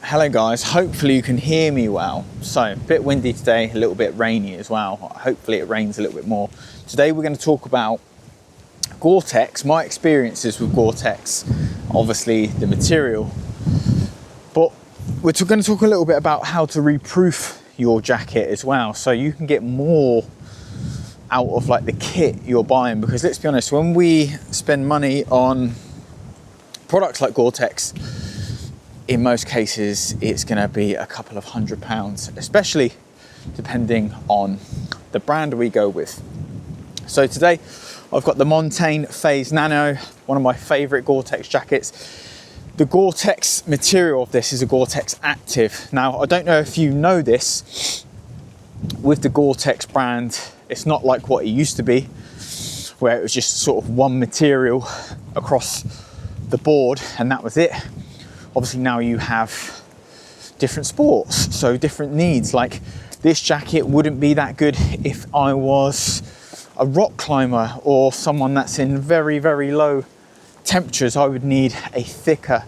Hello guys, hopefully you can hear me well. So, a bit windy today, a little bit rainy as well. Hopefully it rains a little bit more. Today we're going to talk about Gore-tex, my experiences with Gore-tex, obviously the material. But we're going to talk a little bit about how to reproof your jacket as well, so you can get more out of like the kit you're buying. Because let's be honest, when we spend money on products like Gore-tex, in most cases it's going to be a couple of £100, especially depending on the brand we go with. So today I've got the Montane Phase Nano, one of my favorite Gore-tex jackets. The Gore-tex material of this is a Gore-tex Active. Now, I don't know if you know this, with the Gore-tex brand, it's not like what it used to be, where it was just sort of one material across the board and that was it. Obviously now you have different sports, so different needs. Like this jacket wouldn't be that good if I was a rock climber or someone that's in very, very low temperatures. I would need a thicker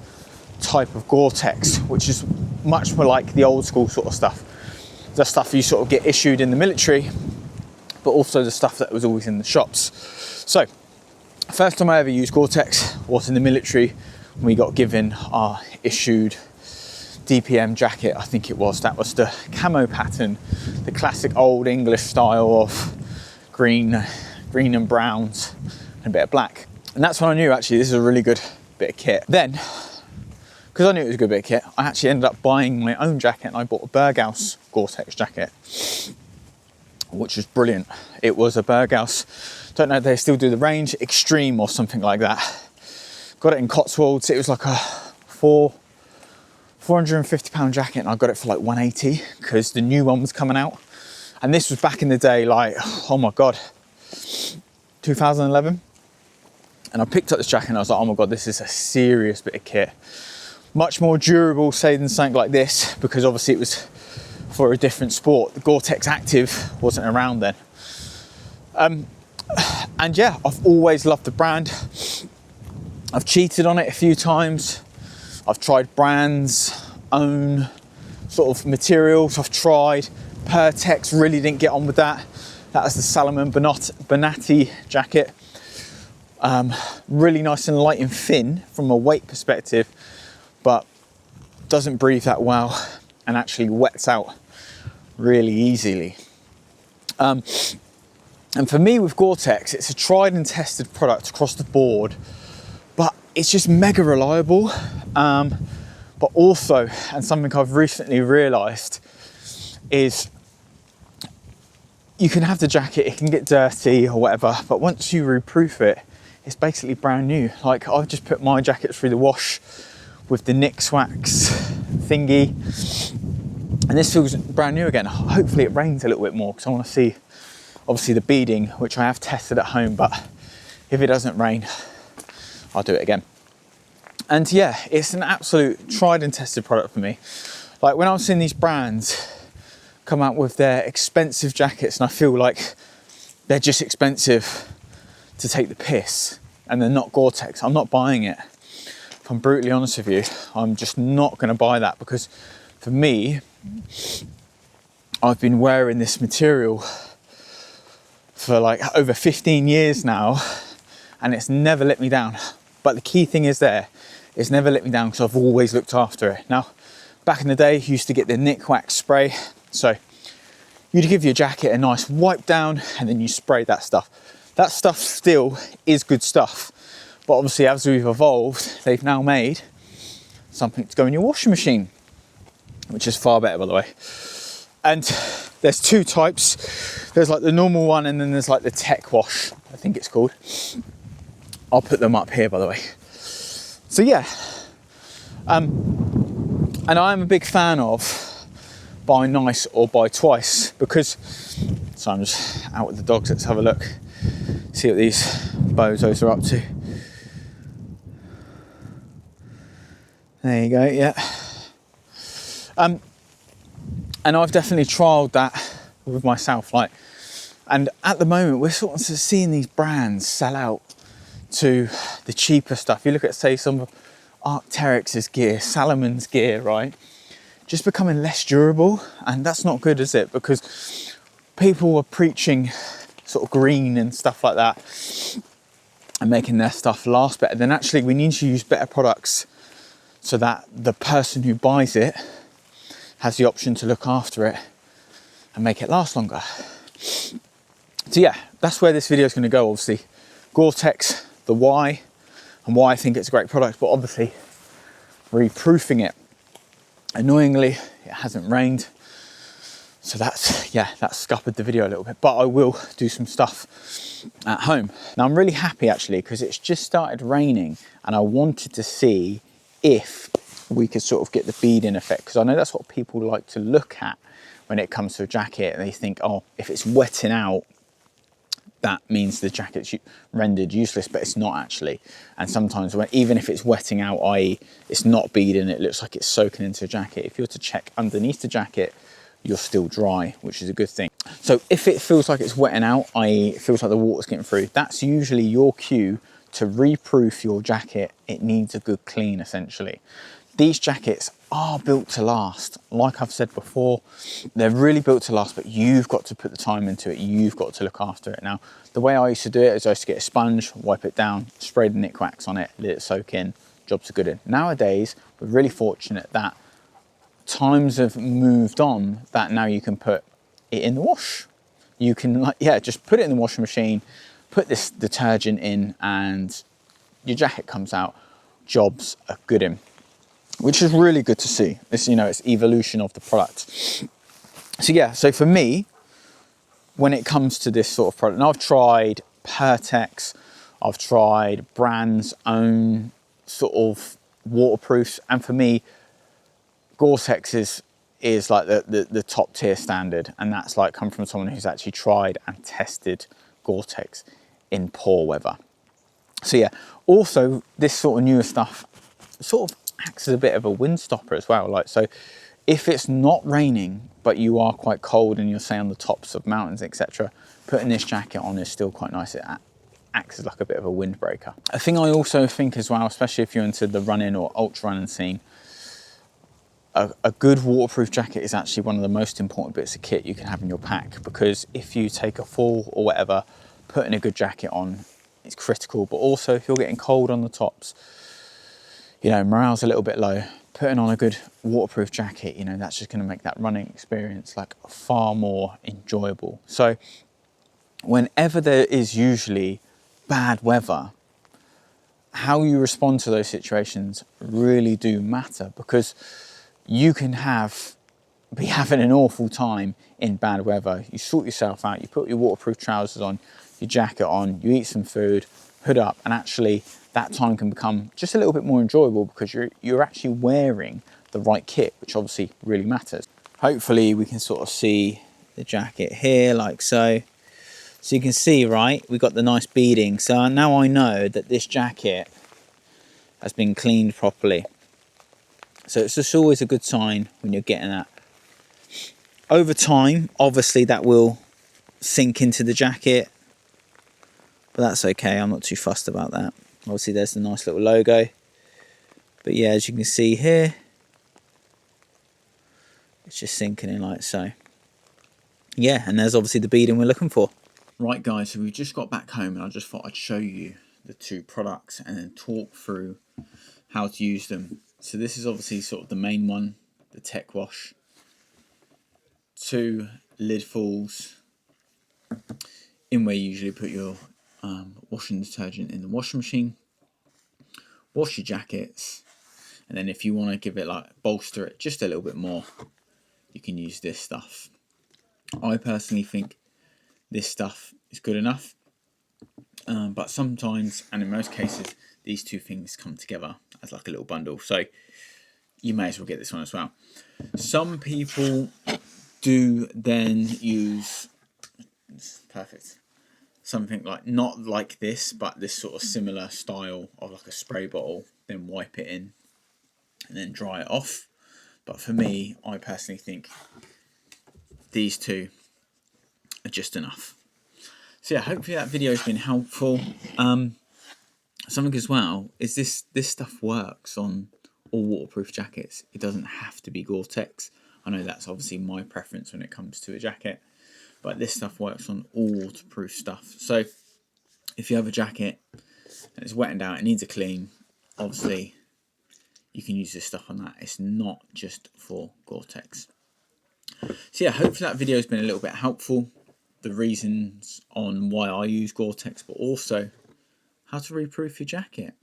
type of Gore-tex, which is much more like the old school sort of stuff. The stuff you sort of get issued in the military, but also the stuff that was always in the shops. So, first time I ever used Gore-tex was in the military. We got given our issued DPM jacket, I think it was. That was the camo pattern, the classic old English style of green and browns and a bit of black. And that's when I knew actually this is a really good bit of kit. Then, because I knew it was a good bit of kit, I actually ended up buying my own jacket and I bought a Berghaus Gore-tex jacket, which was brilliant. It was a Berghaus, don't know if they still do the range, Extreme or something like that. Got it in Cotswolds. It was like a £450 jacket and I got it for like 180 because the new one was coming out. And this was back in the day, like, oh my God, 2011. And I picked up this jacket and I was like, oh my God, this is a serious bit of kit. Much more durable, say, than something like this, because obviously it was for a different sport. The Gore-tex Active wasn't around then. And yeah, I've always loved the brand. I've cheated on it a few times. I've tried brands' own sort of materials. I've tried Pertex, really didn't get on with that. That was the Salomon Bonatti jacket. Really nice and light and thin from a weight perspective, but doesn't breathe that well and actually wets out really easily. And for me with Gore-tex, it's a tried and tested product across the board. It's just mega reliable, but also, and something I've recently realised, is you can have the jacket, it can get dirty or whatever, but once you reproof it, it's basically brand new. Like, I've just put my jacket through the wash with the Nix Wax thingy, and this feels brand new again. Hopefully it rains a little bit more because I want to see, obviously, the beading, which I have tested at home, but if it doesn't rain, I'll do it again. And yeah, it's an absolute tried and tested product for me. Like when I'm seeing these brands come out with their expensive jackets and I feel like they're just expensive to take the piss and they're not Gore-tex, I'm not buying it. If I'm brutally honest with you, I'm just not going to buy that, because for me, I've been wearing this material for like over 15 years now and it's never let me down. But the key thing is it's never let me down because I've always looked after it. Now, back in the day, you used to get the Nix Wax spray. So you'd give your jacket a nice wipe down and then you spray that stuff. That stuff still is good stuff. But obviously, as we've evolved, they've now made something to go in your washing machine, which is far better, by the way. And there's two types. There's like the normal one and then there's like the Tech Wash, I think it's called. I'll put them up here, by the way. So yeah, and I'm a big fan of buy nice or buy twice, because, so I'm just out with the dogs, let's have a look, see what these bozos are up to. There you go, yeah. And I've definitely trialed that with myself, like, and at the moment we're sort of seeing these brands sell out to the cheaper stuff. You look at, say, some of Arc'teryx's gear, Salomon's gear, right? just becoming less durable, and that's not good, is it? Because people are preaching sort of green and stuff like that and making their stuff last better. Then actually we need to use better products so that the person who buys it has the option to look after it and make it last longer. So yeah, that's where this video is going to go. Obviously Gore-tex, the why, and why I think it's a great product, but obviously reproofing it. Annoyingly, it hasn't rained, so that's scuppered the video a little bit, but I will do some stuff at home. Now I'm really happy actually, because it's just started raining and I wanted to see if we could sort of get the beading effect, because I know that's what people like to look at when it comes to a jacket. They think, oh, if it's wetting out, that means the jacket's rendered useless, but it's not actually. And sometimes even if it's wetting out, i.e. it's not beading, it looks like it's soaking into a jacket, if you're to check underneath the jacket, you're still dry, which is a good thing. So if it feels like it's wetting out, i.e. it feels like the water's getting through, that's usually your cue to reproof your jacket. It needs a good clean, essentially. These jackets are built to last. Like I've said before, they're really built to last, but you've got to put the time into it. You've got to look after it. Now, the way I used to do it is I used to get a sponge, wipe it down, spray the nick wax on it, let it soak in, jobs are good in. Nowadays, we're really fortunate that times have moved on that now you can put it in the wash. You can, just put it in the washing machine, put this detergent in, and your jacket comes out, jobs are good in. Which is really good to see. This, it's evolution of the product. So yeah, so for me, when it comes to this sort of product, and I've tried Gore-tex, I've tried brands' own sort of waterproofs, and for me, Gore-tex is like the top tier standard, and that's like come from someone who's actually tried and tested Gore-tex in poor weather. So yeah, also this sort of newer stuff sort of acts as a bit of a wind stopper as well. Like, so if it's not raining but you are quite cold and you're say on the tops of mountains, etc., putting this jacket on is still quite nice. It acts as like a bit of a windbreaker. A thing I also think as well, especially if you're into the running or ultra running scene, a good waterproof jacket is actually one of the most important bits of kit you can have in your pack, because if you take a fall or whatever, putting a good jacket on is critical. But also if you're getting cold on the tops, morale's a little bit low, putting on a good waterproof jacket, that's just going to make that running experience like far more enjoyable. So whenever there is usually bad weather, how you respond to those situations really do matter, because you can be having an awful time in bad weather. You sort yourself out, you put your waterproof trousers on, your jacket on, you eat some food, hood up, and actually that time can become just a little bit more enjoyable because you're actually wearing the right kit, which obviously really matters. Hopefully we can sort of see the jacket here like so. So you can see, right, we've got the nice beading. So now I know that this jacket has been cleaned properly. So it's just always a good sign when you're getting that. Over time, obviously that will sink into the jacket, but that's okay, I'm not too fussed about that. Obviously there's the nice little logo, but yeah, as you can see here, it's just sinking in like so. Yeah, and there's obviously the beading we're looking for. Right guys, so we just got back home and I just thought I'd show you the two products and then talk through how to use them. So this is obviously sort of the main one, the Tech Wash. 2 lid falls in where you usually put your washing detergent in the washing machine. Wash your jackets, and then if you want to give it bolster it just a little bit more, you can use this stuff. I personally think this stuff is good enough, but sometimes, and in most cases, these two things come together as like a little bundle, so you may as well get this one as well. Some people do then use, perfect, something like, not like this, but this sort of similar style of like a spray bottle, then wipe it in and then dry it off. But for me, I personally think these two are just enough. So yeah, hopefully that video has been helpful. Something as well is this stuff works on all waterproof jackets. It doesn't have to be Gore-tex. I know that's obviously my preference when it comes to a jacket, but this stuff works on all waterproof stuff. So if you have a jacket and it's wetted out, it needs a clean, obviously you can use this stuff on that. It's not just for Gore-tex. So yeah, hopefully that video has been a little bit helpful. The reasons on why I use Gore-tex, but also how to reproof your jacket.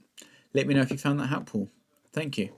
Let me know if you found that helpful. Thank you.